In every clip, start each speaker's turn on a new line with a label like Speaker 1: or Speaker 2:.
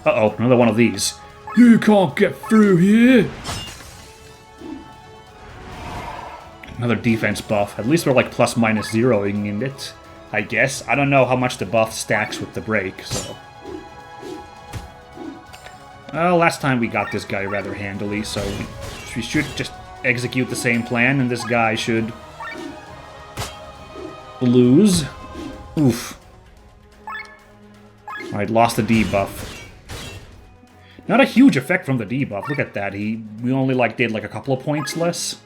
Speaker 1: Uh-oh, another one of these.
Speaker 2: You can't get through here.
Speaker 1: Another defense buff. At least we're like plus minus zeroing in it, I guess. I don't know how much the buff stacks with the break, so... Well, last time we got this guy rather handily, so we should just execute the same plan, and this guy should... lose. Oof. Alright, lost the debuff. Not a huge effect from the debuff. Look at that. We only did like a couple of points less.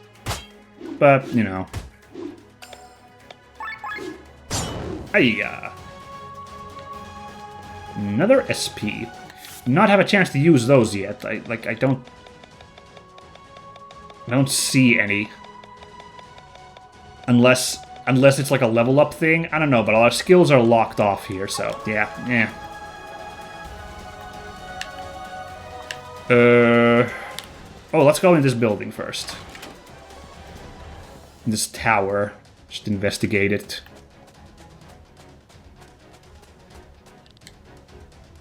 Speaker 1: But, you know. Hiya. Another SP. Not have a chance to use those yet. I don't see any. Unless it's like a level up thing. I don't know, but our skills are locked off here, so yeah. Oh, let's go in this building first. This tower. Just investigate it.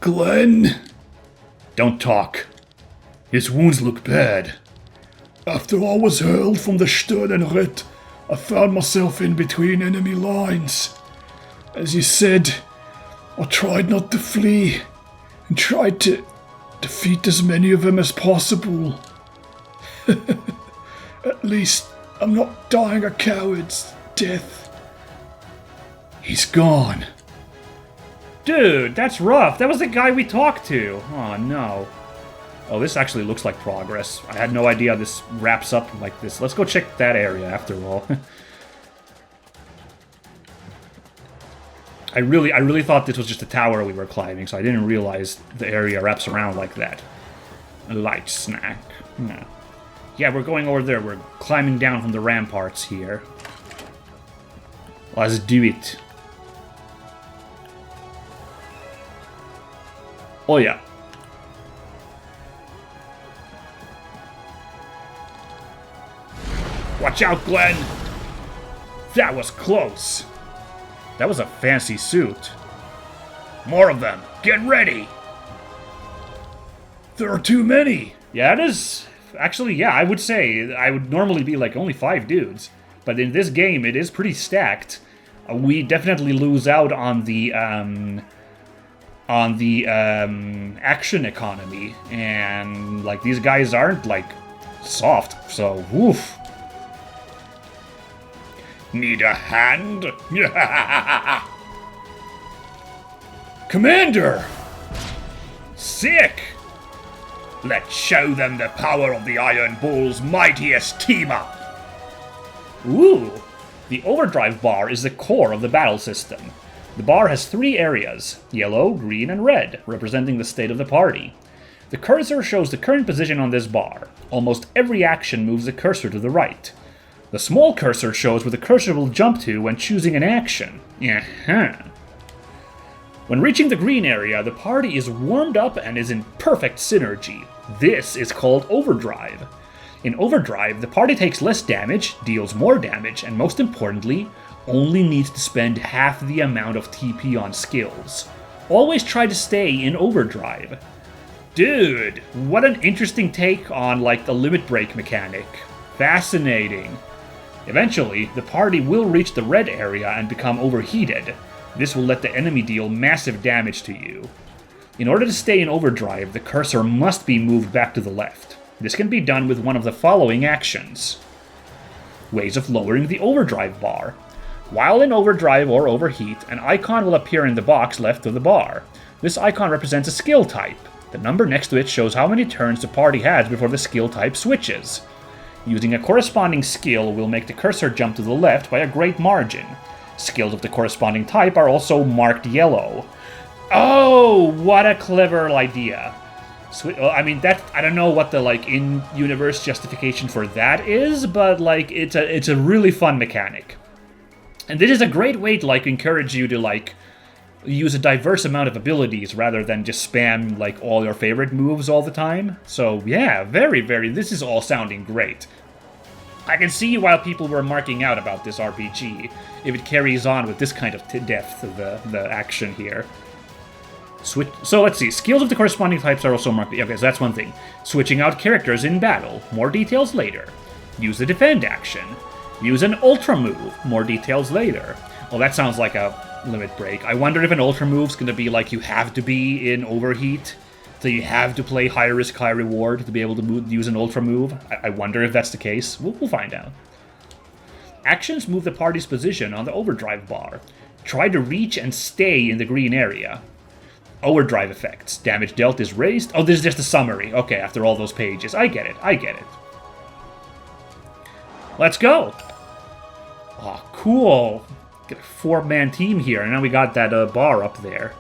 Speaker 2: Glenn!
Speaker 1: Don't talk.
Speaker 2: His wounds look bad. After I was hurled from the Sternenritt, I found myself in between enemy lines. As you said, I tried not to flee, and tried to defeat as many of them as possible. At least I'm not dying a coward's death. He's gone.
Speaker 1: Dude, that's rough. That was the guy we talked to. Oh, no. Oh, this actually looks like progress. I had no idea this wraps up like this. Let's go check that area after all. I really thought this was just a tower we were climbing, so I didn't realize the area wraps around like that. A light snack. No. Yeah, we're going over there. We're climbing down from the ramparts here. Let's do it. Oh, yeah. Watch out, Glenn! That was close. That was a fancy suit. More of them. Get ready!
Speaker 2: There are too many.
Speaker 1: Yeah, it is. Actually, yeah, I would say I would normally be like only 5 dudes. But in this game, it is pretty stacked. We definitely lose out on the action economy. And, like, these guys aren't, like, soft. So, woof. Need a hand?
Speaker 2: Commander!
Speaker 1: Sick! Let's show them the power of the Iron Bull's mightiest team-up! Ooh! The overdrive bar is the core of the battle system. The bar has 3 areas, yellow, green, and red, representing the state of the party. The cursor shows the current position on this bar. Almost every action moves the cursor to the right. The small cursor shows where the cursor will jump to when choosing an action. When reaching the green area, the party is warmed up and is in perfect synergy. This is called overdrive. In overdrive, the party takes less damage, deals more damage, and most importantly, only needs to spend half the amount of TP on skills. Always try to stay in overdrive. Dude, what an interesting take on, like, the limit break mechanic. Fascinating. Eventually, the party will reach the red area and become overheated. This will let the enemy deal massive damage to you. In order to stay in overdrive, the cursor must be moved back to the left. This can be done with one of the following actions. Ways of lowering the overdrive bar. While in overdrive or overheat, an icon will appear in the box left of the bar. This icon represents a skill type. The number next to it shows how many turns the party has before the skill type switches. Using a corresponding skill will make the cursor jump to the left by a great margin. Skills of the corresponding type are also marked yellow. Oh, what a clever idea. I mean, that, I don't know what the, like, in-universe justification for that is, but, like, it's a really fun mechanic. And this is a great way to, like, encourage you to, like, use a diverse amount of abilities rather than just spam, like, all your favorite moves all the time. So, yeah, this is all sounding great. I can see why people were marking out about this RPG, if it carries on with this kind of depth of the action here. So let's see. Skills of the corresponding types are also marked. Okay, so that's one thing. Switching out characters in battle. More details later. Use the defend action. Use an ultra move. More details later. Well, that sounds like a limit break. I wonder if an ultra move's gonna be like you have to be in overheat. So you have to play high risk, high reward to be able to use an ultra move. I wonder if that's the case. We'll find out. Actions move the party's position on the overdrive bar. Try to reach and stay in the green area. Overdrive effects. Damage dealt is raised. Oh, this is just a summary. Okay, after all those pages. I get it. Let's go. Oh, cool. Get a 4-man team here, and now we got that bar up there.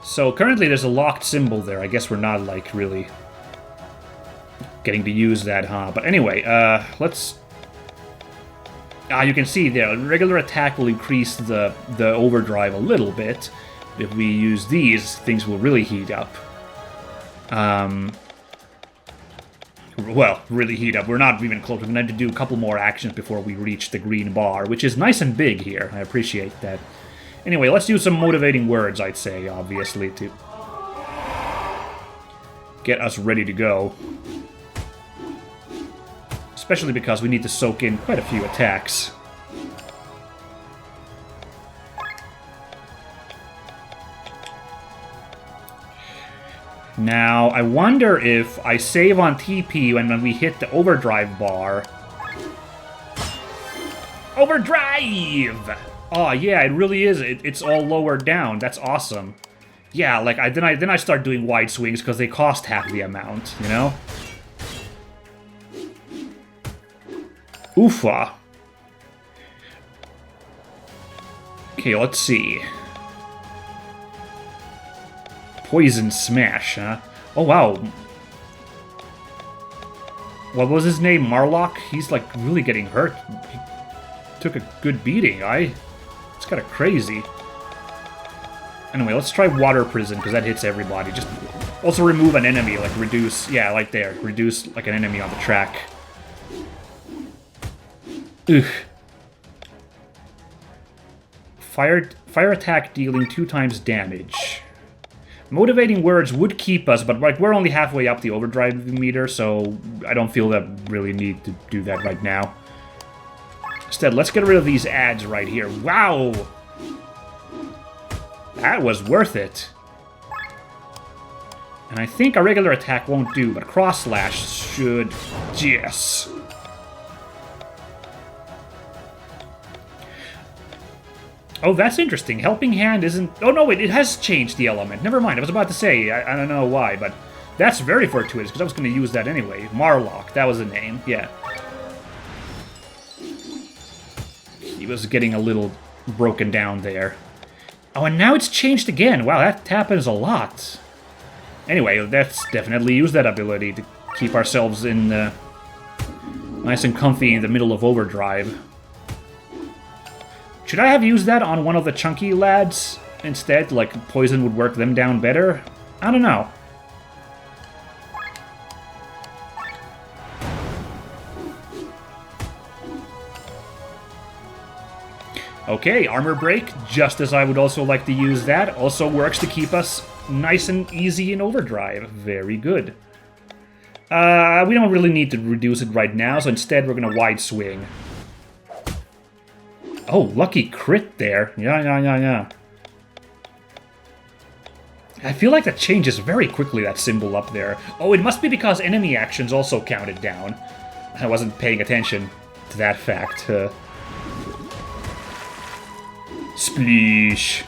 Speaker 1: So currently there's a locked symbol there. I guess we're not, like, really getting to use that, huh? But anyway, let's... you can see there, regular attack will increase the overdrive a little bit. If we use these, things will really heat up. Well, really heat up. We're not even close. We're going to have to do a couple more actions before we reach the green bar, which is nice and big here. I appreciate that. Anyway, let's do some motivating words, I'd say, obviously, to get us ready to go. Especially because we need to soak in quite a few attacks. Now, I wonder if I save on TP when we hit the overdrive bar. Overdrive! Oh, yeah, it really is. It's all lowered down. That's awesome. Yeah, like, then I start doing wide swings because they cost half the amount, you know? Oofa. Okay, let's see. Poison Smash, huh? Oh, wow. What was his name? Marlock? He's, like, really getting hurt. He took a good beating, It's kind of crazy. Anyway, let's try Water Prison, because that hits everybody. Just also remove an enemy, like reduce... Yeah, like there. Reduce, like, an enemy on the track. Ugh. Fire attack dealing 2 times damage. Motivating words would keep us, but like we're only halfway up the overdrive meter, so I don't feel that really need to do that right now. Instead, let's get rid of these ads right here. Wow! That was worth it. And I think a regular attack won't do, but cross slash should... Yes. Oh, that's interesting. Helping Hand isn't... Oh, no, wait, it has changed the element. Never mind, I was about to say, I don't know why, but that's very fortuitous, because I was going to use that anyway. Marlock, that was the name, yeah. He was getting a little broken down there. Oh, and now it's changed again. Wow, that happens a lot. Anyway, let's definitely use that ability to keep ourselves in nice and comfy in the middle of overdrive. Should I have used that on one of the chunky lads instead? Like, poison would work them down better? I don't know. Okay, armor break, just as I would also like to use that. Also works to keep us nice and easy in overdrive. Very good. We don't really need to reduce it right now, so instead we're gonna wide swing. Oh, lucky crit there. Yeah. I feel like that changes very quickly, that symbol up there. Oh, it must be because enemy actions also counted down. I wasn't paying attention to that fact. Spleesh.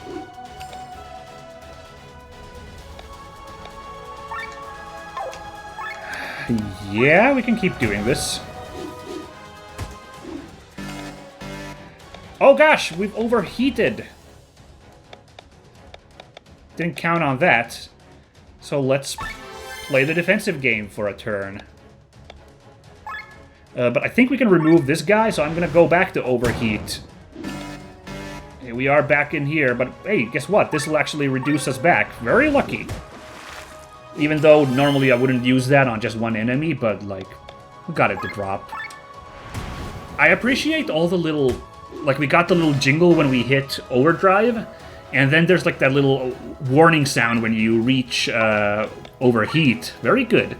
Speaker 1: Yeah, we can keep doing this. Oh gosh, we've overheated. Didn't count on that. So let's play the defensive game for a turn. But I think we can remove this guy, so I'm gonna go back to overheat. Here we are back in here, but hey, guess what? This will actually reduce us back. Very lucky. Even though normally I wouldn't use that on just one enemy, but like, we got it to drop. I appreciate all the little... Like, we got the little jingle when we hit overdrive, And then there's like that little warning sound when you reach overheat. Very good.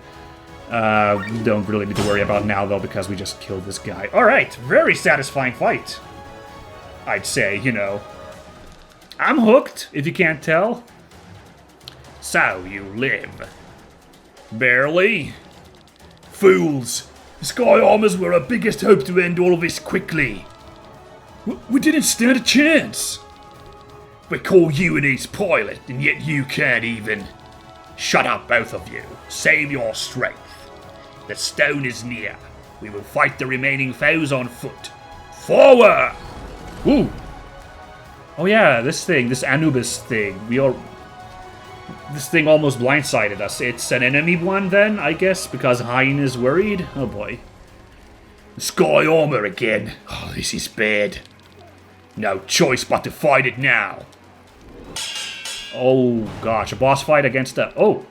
Speaker 1: Don't really need to worry about now, though, because we just killed this guy. Alright, very satisfying fight. I'd say, you know. I'm hooked, if you can't tell. So, you live. Barely. Fools. The Sky Armors were our biggest hope to end all of this quickly.
Speaker 2: We didn't stand a chance.
Speaker 1: We call you an ace pilot, and yet you can't even. Shut up, both of you. Save your strength. The stone is near. We will fight the remaining foes on foot. Forward! Ooh. Oh yeah, this Anubis thing. This thing almost blindsided us. It's an enemy one then, I guess, because Hein is worried. Oh boy. Sky armor again. Oh, this is bad. No choice but to fight it now. Oh gosh, a boss fight against a... Oh!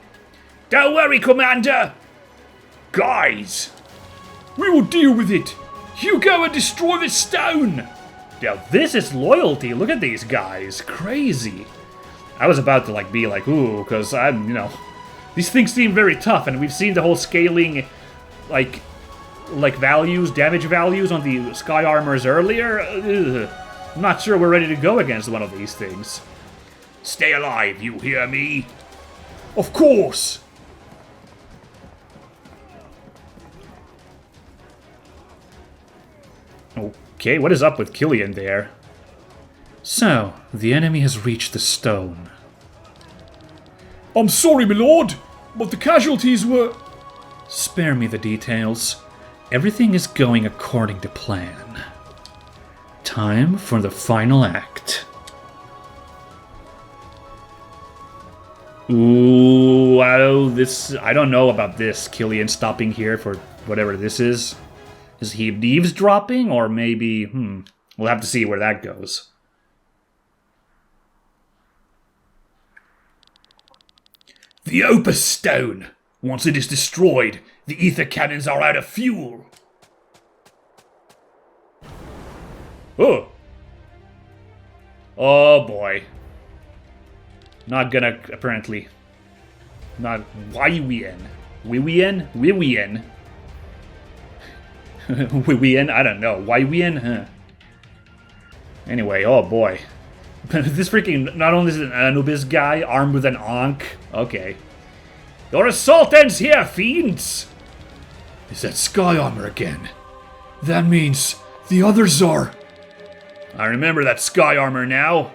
Speaker 1: Don't worry, Commander! Guys!
Speaker 2: We will deal with it! You go and destroy the stone!
Speaker 1: Now this is loyalty, look at these guys. Crazy. I was about to be like, ooh, because I'm, these things seem very tough, and we've seen the whole scaling, like values, damage values on the Sky Armors earlier. Ugh. I'm not sure we're ready to go against one of these things. Stay alive, you hear me?
Speaker 2: Of course!
Speaker 1: Okay, what is up with Kylian there? So, the enemy has reached the stone.
Speaker 2: I'm sorry, my lord, but the casualties were...
Speaker 1: Spare me the details. Everything is going according to plan. Time for the final act. Ooh, I don't know about this. Kylian stopping here for whatever this is. Is he eavesdropping, or maybe, we'll have to see where that goes. The Opus Stone. Once it is destroyed, the ether cannons are out of fuel. Oh. Oh boy. Not gonna, apparently. Not Wiwien. Wiwien? Wiwien. Wiwien? I don't know. Wiwien? Huh. Anyway, oh boy. This freaking, not only is it an Anubis guy, armed with an Ankh. Okay. Your assault ends here, fiends!
Speaker 2: Is that Sky Armor again? That means the others are...
Speaker 1: I remember that Sky Armor now.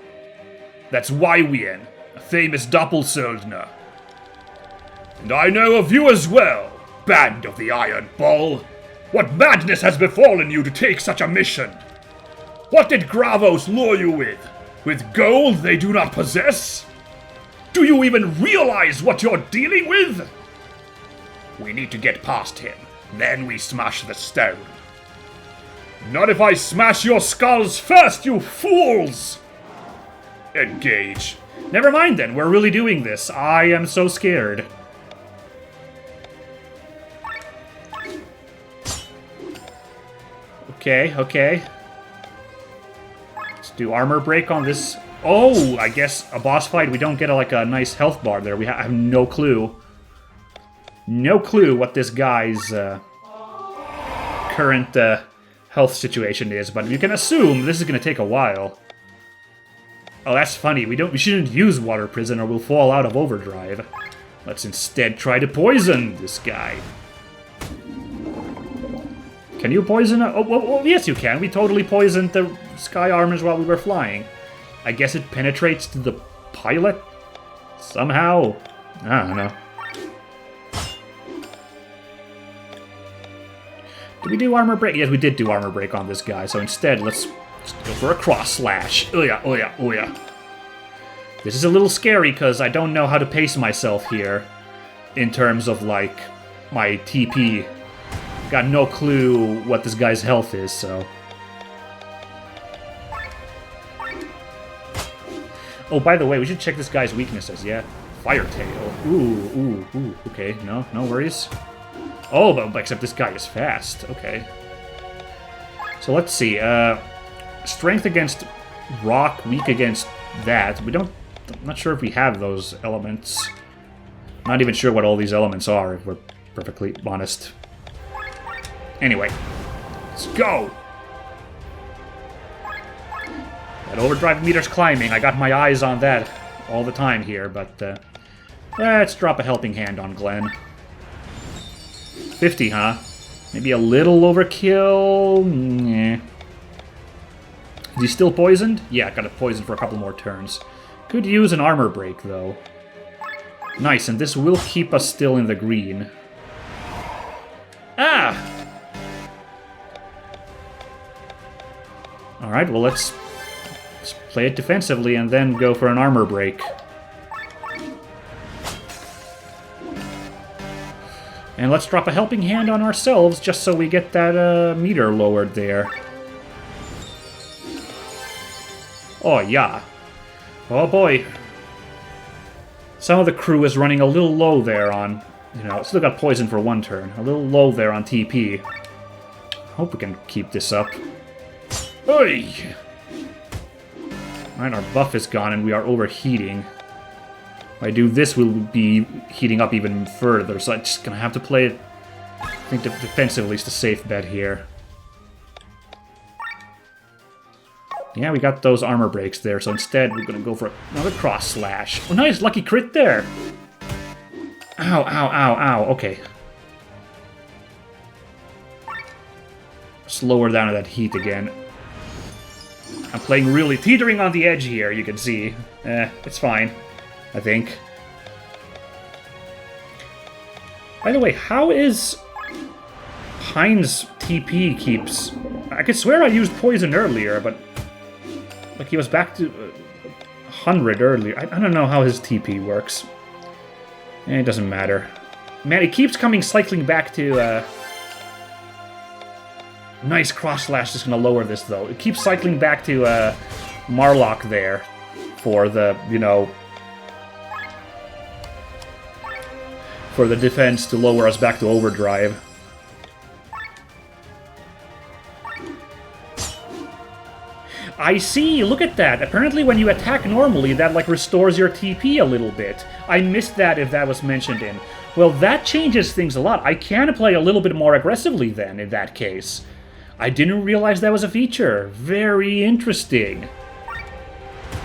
Speaker 1: That's Wiwien, a famous Doppelsöldner. And I know of you as well, Band of the Iron Ball. What madness has befallen you to take such a mission? What did Gravos lure you with? With gold they do not possess? Do you even realize what you're dealing with? We need to get past him. Then we smash the stone. Not if I smash your skulls first, you fools! Engage. Never mind then, we're really doing this. I am so scared. Okay. Let's do armor break on this. Oh, I guess a boss fight, we don't get a nice health bar there. I have no clue. No clue what this guy's current health situation is, but you can assume this is going to take a while. Oh, that's funny. We shouldn't use Water Prison or we'll fall out of overdrive. Let's instead try to poison this guy. Can you poison? Oh, yes, you can. We totally poisoned the Sky Armors while we were flying. I guess it penetrates to the pilot? Somehow? I don't know. Did we do armor break? Yes, we did do armor break on this guy. So instead, let's go for a cross slash. Oh yeah. This is a little scary because I don't know how to pace myself here in terms of my TP. Got no clue what this guy's health is, so. Oh, by the way, we should check this guy's weaknesses, yeah? Fire Tail. Ooh, okay, no worries. Oh, but except this guy is fast, okay. So let's see, strength against rock, weak against that. We don't... I'm not sure if we have those elements. Not even sure what all these elements are, if we're perfectly honest. Anyway, let's go! That overdrive meter's climbing. I got my eyes on that all the time here, but let's drop a helping hand on Glenn. 50, huh? Maybe a little overkill? Nah. Is he still poisoned? Yeah, got it poisoned for a couple more turns. Could use an armor break, though. Nice, and this will keep us still in the green. Ah! Alright, well, let's play it defensively and then go for an armor break. And let's drop a helping hand on ourselves just so we get that meter lowered there. Oh, yeah. Oh, boy. Some of the crew is running a little low there on... You know, still got poison for one turn. A little low there on TP. Hope we can keep this up. Oi! Alright, our buff is gone and we are overheating. If I do this, we'll be heating up even further, so I'm just gonna have to play it, I think, defensively is the safe bet here. Yeah, we got those armor breaks there, so instead we're gonna go for another cross slash. Oh, nice, lucky crit there! Ow, ow, ow, ow, okay. Slower down to that heat again. I'm playing really teetering on the edge here, you can see. It's fine, I think. By the way, how is Heinz TP keeps... I could swear I used poison earlier, but... Like, he was back to 100 earlier. I don't know how his TP works. It doesn't matter. Man, it keeps cycling back to... Nice cross slash is going to lower this, though. It keeps cycling back to Marlock there for the, you know... For the defense to lower us back to overdrive. I see, look at that. Apparently when you attack normally, that like restores your TP a little bit. I missed that if that was mentioned in. Well, that changes things a lot. I can play a little bit more aggressively then, in that case. I didn't realize that was a feature. Very interesting.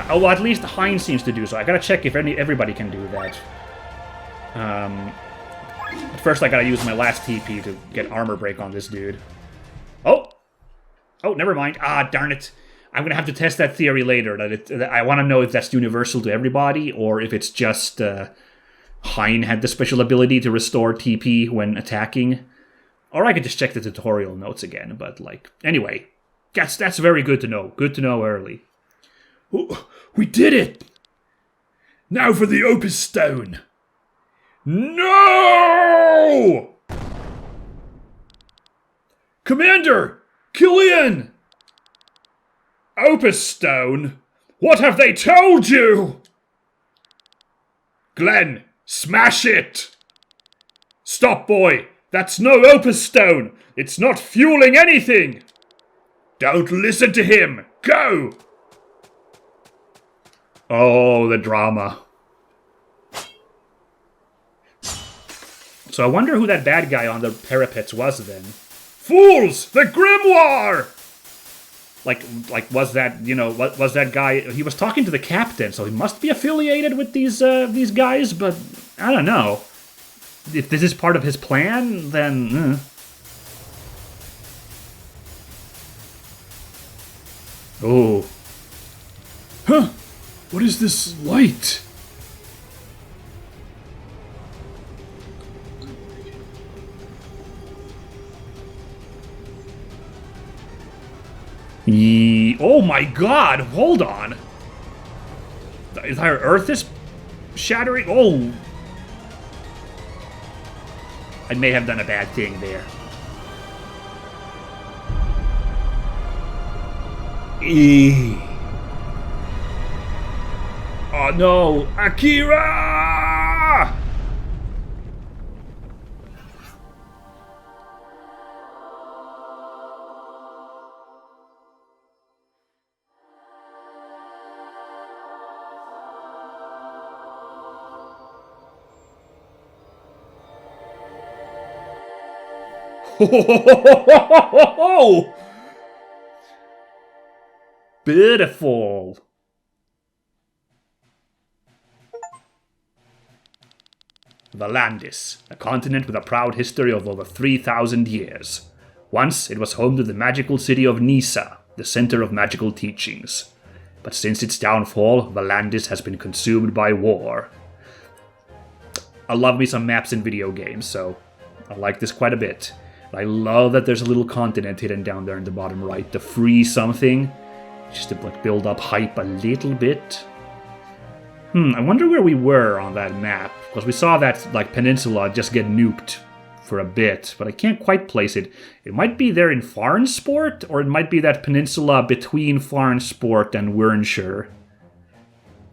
Speaker 1: Oh, well, at least Heinz seems to do so. I gotta check if everybody can do that. But first I gotta use my last TP to get armor break on this dude. Oh! Oh, never mind. Ah, darn it. I'm gonna have to test that theory later. That I want to know if that's universal to everybody, or if it's just Hein had the special ability to restore TP when attacking. Or I could just check the tutorial notes again, but like... Anyway, that's very good to know. Good to know early.
Speaker 2: We did it! Now for the Opus Stone! No! Commander! Kylian! Opus Stone? What have they told you? Glenn, smash it! Stop, boy! That's no Opus Stone! It's not fueling anything! Don't listen to him! Go!
Speaker 1: Oh, the drama. So I wonder who that bad guy on the parapets was then.
Speaker 2: Fools! The Grimoire!
Speaker 1: Like was that, you know, was that guy... He was talking to the captain, so he must be affiliated with these guys, but I don't know. If this is part of his plan, then... Oh.
Speaker 2: Huh! What is this light?
Speaker 1: Oh my god, hold on! The entire Earth is shattering? Oh! I may have done a bad thing there. Oh no! Akira! Beautiful. Valandis, a continent with a proud history of over 3,000 years. Once, it was home to the magical city of Nisa, the center of magical teachings. But since its downfall, Valandis has been consumed by war. I love me some maps in video games, so I like this quite a bit. I love that there's a little continent hidden down there in the bottom right, the free something, just to like build up hype a little bit. I wonder where we were on that map, because we saw that like peninsula just get nuked for a bit, but I can't quite place it. It might be there in Farnsport, or it might be that peninsula between Farnsport and Wernshire.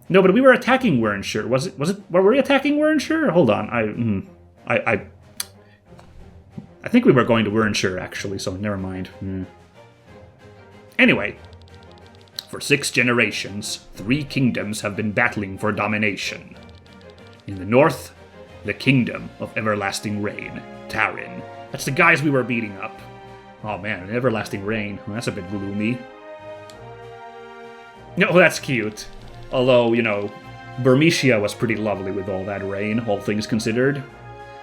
Speaker 1: No, but we were attacking Wernshire. Were we attacking Wernshire? Hold on, I think we were going to Wernshire, actually, so never mind. Anyway, for 6 generations, 3 kingdoms have been battling for domination. In the north, the Kingdom of Everlasting Rain, Tarin. That's the guys we were beating up. Oh man, an Everlasting Rain. Well, that's a bit gloomy. No, that's cute. Although, you know, Burmecia was pretty lovely with all that rain, all things considered.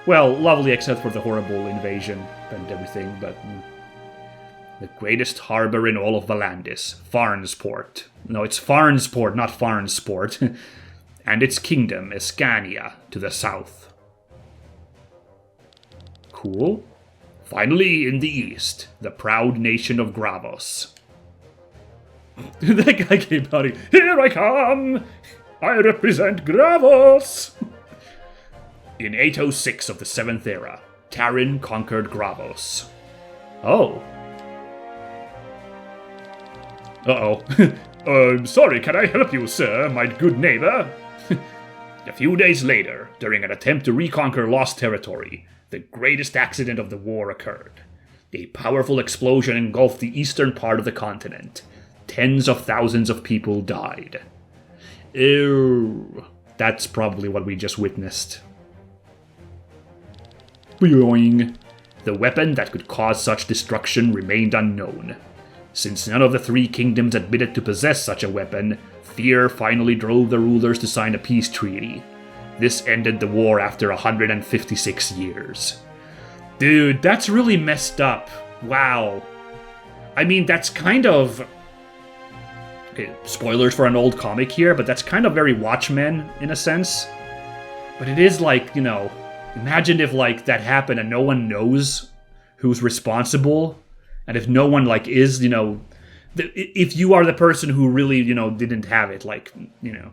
Speaker 1: Well, lovely except for the horrible invasion and everything, but... The greatest harbor in all of Valandis, Farnsport. No, it's Farnsport, not Farnsport. And its kingdom, Escania, to the south. Cool. Finally, in the east, the proud nation of Gravos. That guy came out, here I come! I represent Gravos! In 806 of the 7th era, Tarin conquered Gravos. Oh. Uh-oh. Sorry, can I help you, sir, my good neighbor? A few days later, during an attempt to reconquer lost territory, the greatest accident of the war occurred. A powerful explosion engulfed the eastern part of the continent. Tens of thousands of people died. Ew. That's probably what we just witnessed. Boing. The weapon that could cause such destruction remained unknown. Since none of the 3 kingdoms admitted to possess such a weapon, fear finally drove the rulers to sign a peace treaty. This ended the war after 156 years. Dude, that's really messed up. Wow. I mean, that's kind of... Okay, spoilers for an old comic here, but that's kind of very Watchmen, in a sense. But it is like, you know, imagine if, like, that happened and no one knows who's responsible. And if no one, like, is, you know... If you are the person who really, you know, didn't have it, like, you know...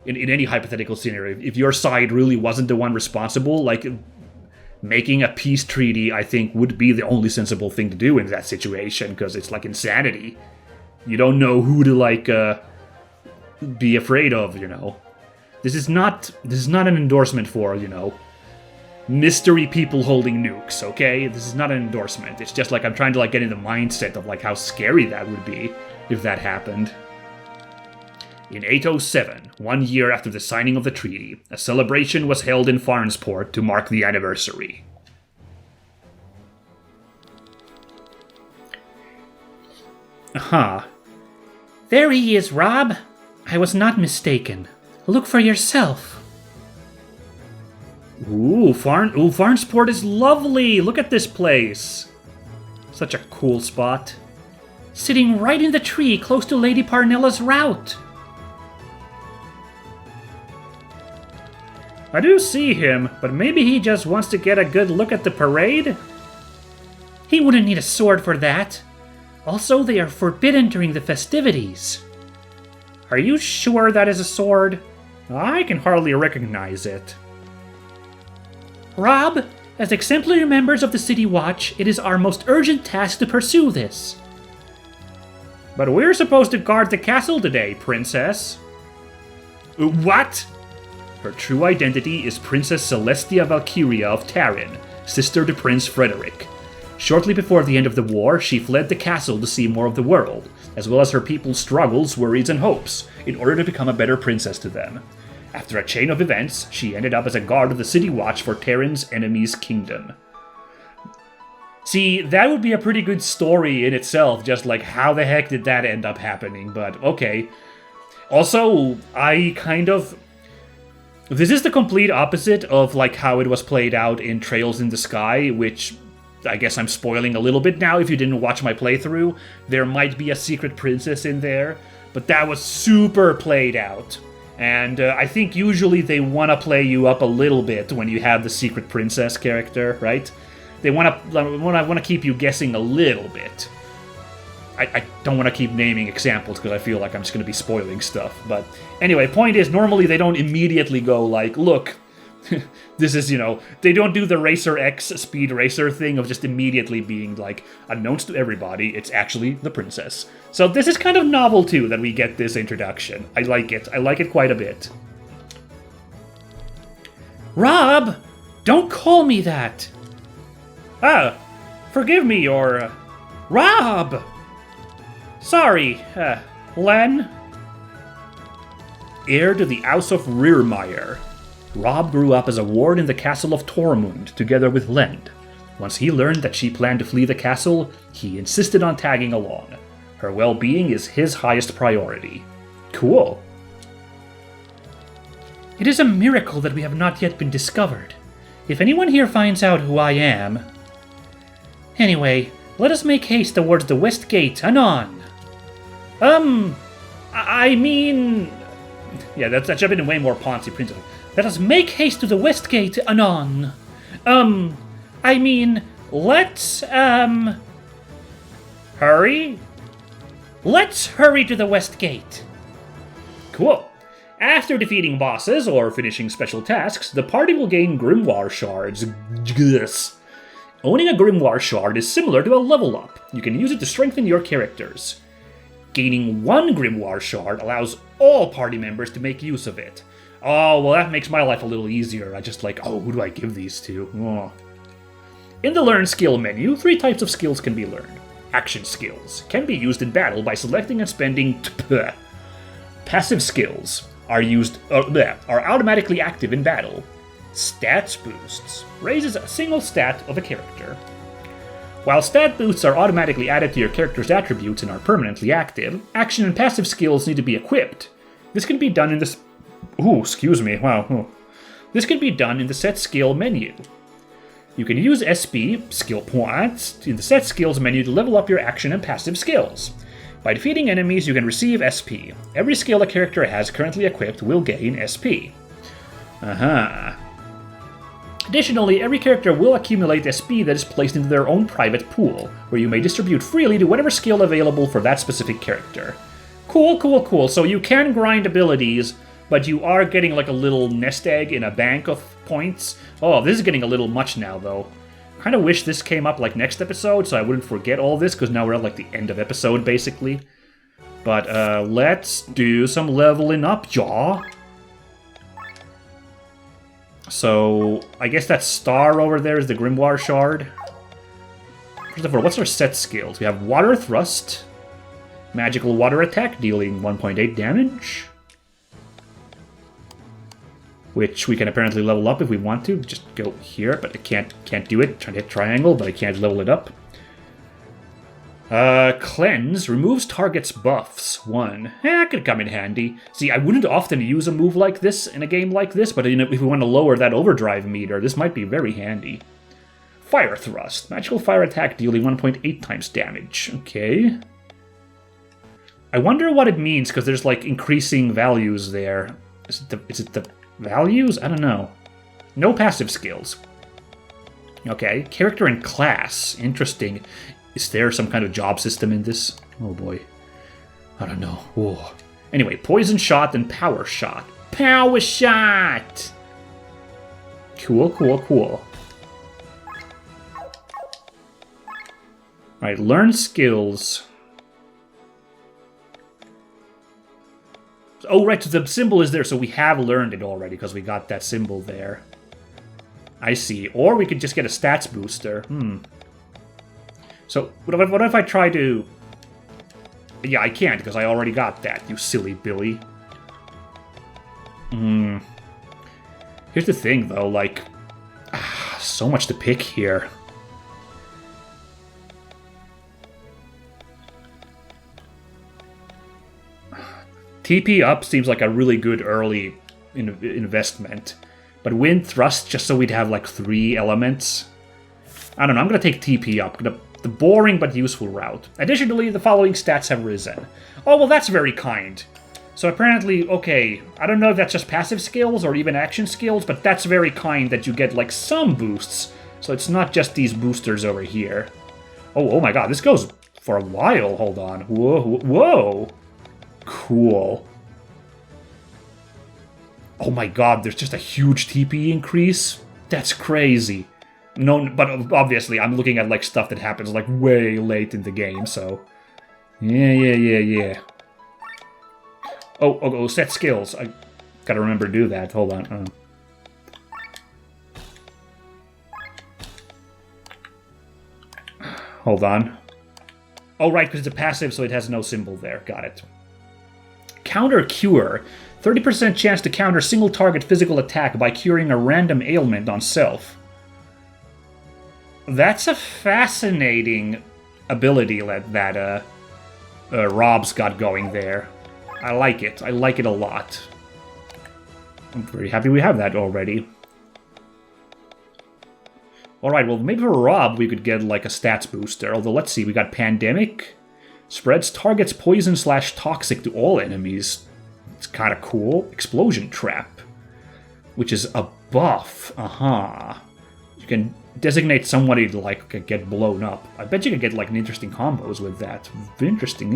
Speaker 1: In any hypothetical scenario, if your side really wasn't the one responsible, like... Making a peace treaty, I think, would be the only sensible thing to do in that situation, because it's, like, insanity. You don't know who to, like, be afraid of, you know. This is not an endorsement for, you know, mystery people holding nukes, okay? This is not an endorsement. It's just, like, I'm trying to, like, get in the mindset of, like, how scary that would be if that happened. In 807, 1 year after the signing of the treaty, a celebration was held in Farnsport to mark the anniversary. Aha. There he is, Rob. I was not mistaken. Look for yourself. Farnsport is lovely. Look at this place. Such a cool spot. Sitting right in the tree close to Lady Parnella's route. I do see him, but maybe he just wants to get a good look at the parade? He wouldn't need a sword for that. Also, they are forbidden during the festivities. Are you sure that is a sword? I can hardly recognize it. Rob, as exemplary members of the City Watch, it is our most urgent task to pursue this. But we're supposed to guard the castle today, Princess. What? Her true identity is Princess Celestia Valkyria of Tarin, sister to Prince Frederick. Shortly before the end of the war, she fled the castle to see more of the world, as well as her people's struggles, worries, and hopes, in order to become a better princess to them. After a chain of events, she ended up as a guard of the City Watch for Tarin's enemy's kingdom. See, that would be a pretty good story in itself, just like how the heck did that end up happening, but okay. Also, this is the complete opposite of like how it was played out in Trails in the Sky, which I guess I'm spoiling a little bit now if you didn't watch my playthrough. There might be a secret princess in there, but that was super played out. And I think usually they want to play you up a little bit when you have the secret princess character, right? They want to keep you guessing a little bit. I don't want to keep naming examples because I feel like I'm just going to be spoiling stuff. But anyway, point is, normally they don't immediately go like, look, this is, they don't do the Racer X Speed Racer thing of just immediately being like, announced to everybody, it's actually the princess. So this is kind of novel too that we get this introduction. I like it. I like it quite a bit. Rob, don't call me that. Forgive me, or... Rob! Sorry, Len? Heir to the House of Rearmeyer, Rob grew up as a ward in the castle of Tormund together with Lend. Once he learned that she planned to flee the castle, he insisted on tagging along. Her well-being is his highest priority. Cool. It is a miracle that we have not yet been discovered. If anyone here finds out who I am... Anyway, let us make haste towards the West Gate, anon. I mean... Yeah, that should have been way more Ponzi printed. Let us make haste to the West Gate, anon. I mean, let's, hurry? Let's hurry to the West Gate. Cool. After defeating bosses or finishing special tasks, the party will gain Grimoire Shards. Yes. Owning a Grimoire Shard is similar to a level up. You can use it to strengthen your characters. Gaining one Grimoire Shard allows all party members to make use of it. Oh, well, that makes my life a little easier. I just like, who do I give these to? Oh. In the Learn Skill menu, 3 types of skills can be learned. Action skills can be used in battle by selecting and spending Passive skills are automatically active in battle. Stats boosts raises a single stat of a character. While stat boosts are automatically added to your character's attributes and are permanently active, action and passive skills need to be equipped. This can be done in the... This can be done in the Set Skill menu. You can use SP, skill points, in the Set Skills menu to level up your action and passive skills. By defeating enemies, you can receive SP. Every skill a character has currently equipped will gain SP. Additionally, every character will accumulate SP that is placed into their own private pool, where you may distribute freely to whatever skill available for that specific character. Cool. So you can grind abilities, but you are getting like a little nest egg in a bank of points. Oh, this is getting a little much now, though. Kind of wish this came up like next episode, so I wouldn't forget all this, because now we're at like the end of episode, basically. But let's do some leveling up, y'all. So, I guess that star over there is the Grimoire Shard. First of all, what's our set skills? We have Water Thrust, Magical Water Attack, dealing 1.8 damage. Which we can apparently level up if we want to. Just go here, but I can't do it. Trying to hit triangle, but I can't level it up. Cleanse removes target's buffs. 1. That could come in handy. See, I wouldn't often use a move like this in a game like this, but if we want to lower that overdrive meter, this might be very handy. Fire Thrust. Magical fire attack dealing 1.8 times damage. Okay. I wonder what it means, because there's like increasing values there. Is it the values? I don't know. No passive skills. Okay. Character and class. Interesting. Is there some kind of job system in this? Oh boy. I don't know. Whoa. Anyway, Poison Shot and Power Shot. Power Shot! Cool. Alright, learn skills. Oh, right, so the symbol is there, so we have learned it already, because we got that symbol there. I see. Or we could just get a stats booster. So, what if I try to... Yeah, I can't, because I already got that, you silly Billy. Here's the thing, though, like... so much to pick here. TP up seems like a really good early investment. But wind thrust, just so we'd have like 3 elements. I don't know, I'm gonna take TP up. The boring but useful route. Additionally, the following stats have risen. Oh, well, that's very kind. So apparently, okay, I don't know if that's just passive skills or even action skills, but that's very kind that you get like some boosts. So it's not just these boosters over here. Oh my god, this goes for a while. Hold on. Whoa. Cool. Oh my god, there's just a huge TP increase? That's crazy. No, but obviously I'm looking at like stuff that happens like way late in the game, so... Yeah. Oh, set skills. I gotta remember to do that. Hold on. Hold on. Oh, right, because it's a passive, so it has no symbol there. Got it. Counter Cure. 30% chance to counter single target physical attack by curing a random ailment on self. That's a fascinating ability that Rob's got going there. I like it. I like it a lot. I'm very happy we have that already. Alright, well, maybe for Rob we could get like a stats booster. Although, let's see, we got Pandemic. Spreads targets poison/toxic to all enemies. It's kind of cool. Explosion Trap, which is a buff. You can designate somebody to like get blown up. I bet you could get like interesting combos with that. Interesting.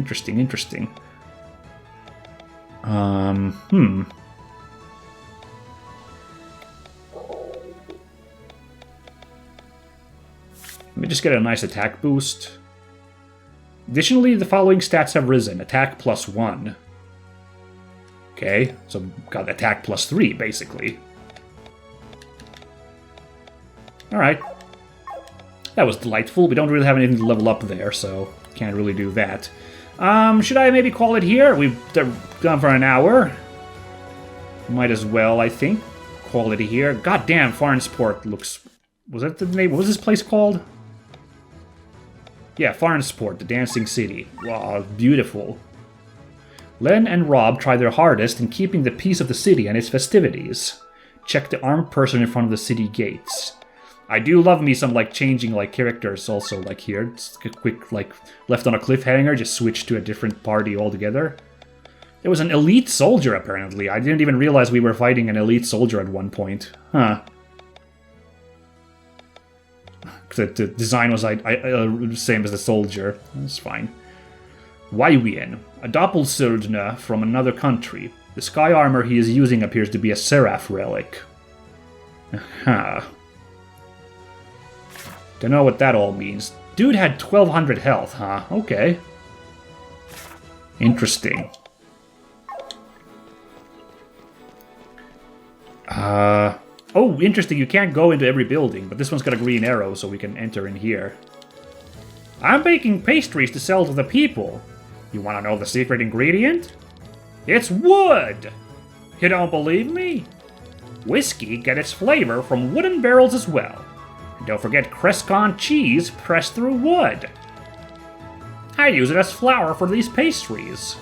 Speaker 1: Let me just get a nice attack boost. Additionally, the following stats have risen. Attack +1. Okay, so got attack +3, basically. Alright. That was delightful. We don't really have anything to level up there, so can't really do that. Should I maybe call it here? We've gone for an hour. Might as well, I think. Call it here. Goddamn, Farnsport looks... Was that the name? What was this place called? Yeah, Farnsport, the Dancing City. Wow, beautiful. Len and Rob try their hardest in keeping the peace of the city and its festivities. Check the armed person in front of the city gates. I do love me some, like, changing, like, characters also, like, here. It's a quick, like, left on a cliffhanger, just switch to a different party altogether. There was an elite soldier, apparently. I didn't even realize we were fighting an elite soldier at one point. Huh. The design was same as the soldier. That's fine. Waiwian, a doppelsöldner from another country. The sky armor he is using appears to be a Seraph relic. Aha. Don't know what that all means. Dude had 1200 health, huh? Okay. Interesting. Oh, interesting, you can't go into every building, but this one's got a green arrow, so we can enter in here. I'm baking pastries to sell to the people. You want to know the secret ingredient? It's wood! You don't believe me? Whiskey gets its flavor from wooden barrels as well. And don't forget Crescon cheese pressed through wood. I use it as flour for these pastries.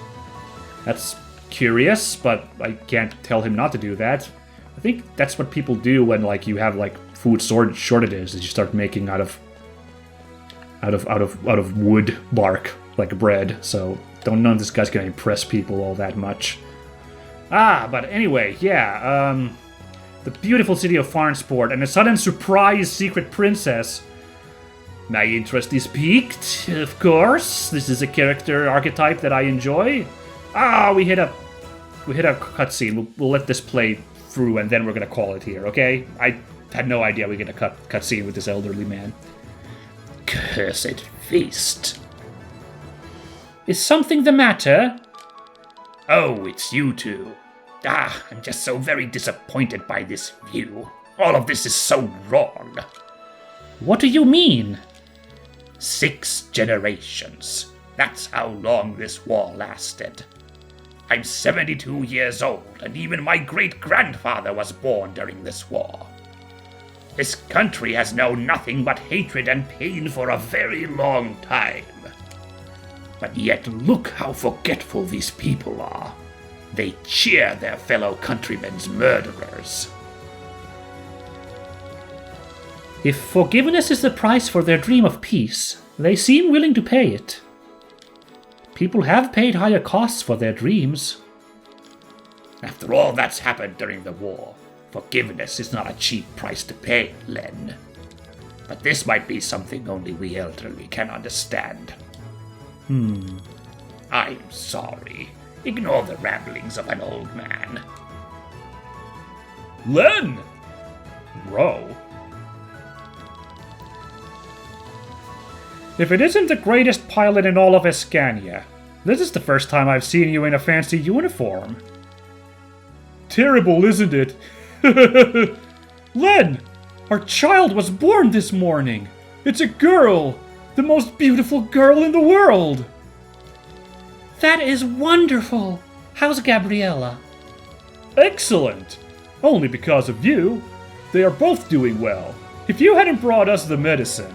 Speaker 1: That's curious, but I can't tell him not to do that. I think that's what people do when, like, you have, like, food shortages, is you start making out of wood bark, like bread. So don't know if this guy's gonna impress people all that much. But anyway, yeah, the beautiful city of Farnsport and a sudden surprise secret princess. My interest is piqued, of course. This is a character archetype that I enjoy. We hit a cutscene. We'll let this play through, and then we're gonna call it here, okay? I had no idea we were gonna cutscene with this elderly man. Cursed feast. Is something the matter? Oh, it's you two. I'm just so very disappointed by this view. All of this is so wrong. What do you mean? 6 generations. That's how long this war lasted. I'm 72 years old, and even my great-grandfather was born during this war. This country has known nothing but hatred and pain for a very long time. But yet look how forgetful these people are.
Speaker 3: They cheer their fellow countrymen's murderers.
Speaker 1: If forgiveness is the price for their dream of peace, they seem willing to pay it. People have paid higher costs for their dreams.
Speaker 3: After all that's happened during the war, forgiveness is not a cheap price to pay, Len. But this might be something only we elderly can understand. I'm sorry. Ignore the ramblings of an old man.
Speaker 1: Len! Ro. If it isn't the greatest pilot in all of Escania, this is the first time I've seen you in a fancy uniform. Terrible, isn't it? Len! Our child was born this morning! It's a girl! The most beautiful girl in the world! That is wonderful! How's Gabriella? Excellent! Only because of you. They are both doing well. If you hadn't brought us the medicine...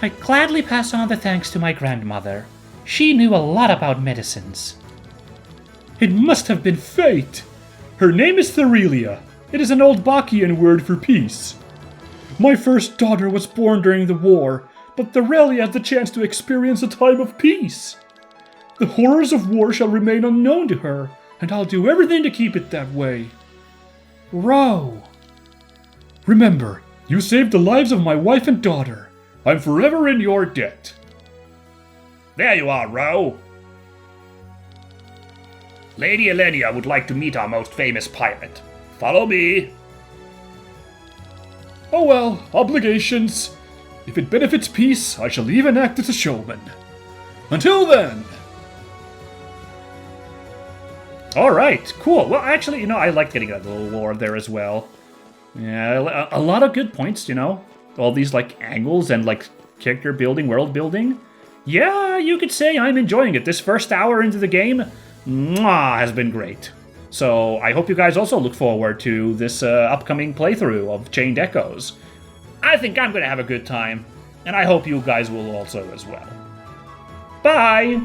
Speaker 1: I gladly pass on the thanks to my grandmother. She knew a lot about medicines. It must have been fate! Her name is Therelia. It is an old Bachian word for peace. My first daughter was born during the war, but Therelia had the chance to experience a time of peace. The horrors of war shall remain unknown to her, and I'll do everything to keep it that way. Ro. Remember, you saved the lives of my wife and daughter. I'm forever in your debt.
Speaker 3: There you are, Ro. Lady Elenia would like to meet our most famous pirate. Follow me.
Speaker 2: Oh well, obligations. If it benefits peace, I shall even act as a showman. Until then.
Speaker 1: Alright, cool. Well, actually, I liked getting a little lore there as well. Yeah, a lot of good points, All these, angles and, character building, world building. Yeah, you could say I'm enjoying it. This first hour into the game, has been great. So I hope you guys also look forward to this upcoming playthrough of Chained Echoes. I think I'm going to have a good time, and I hope you guys will also as well. Bye!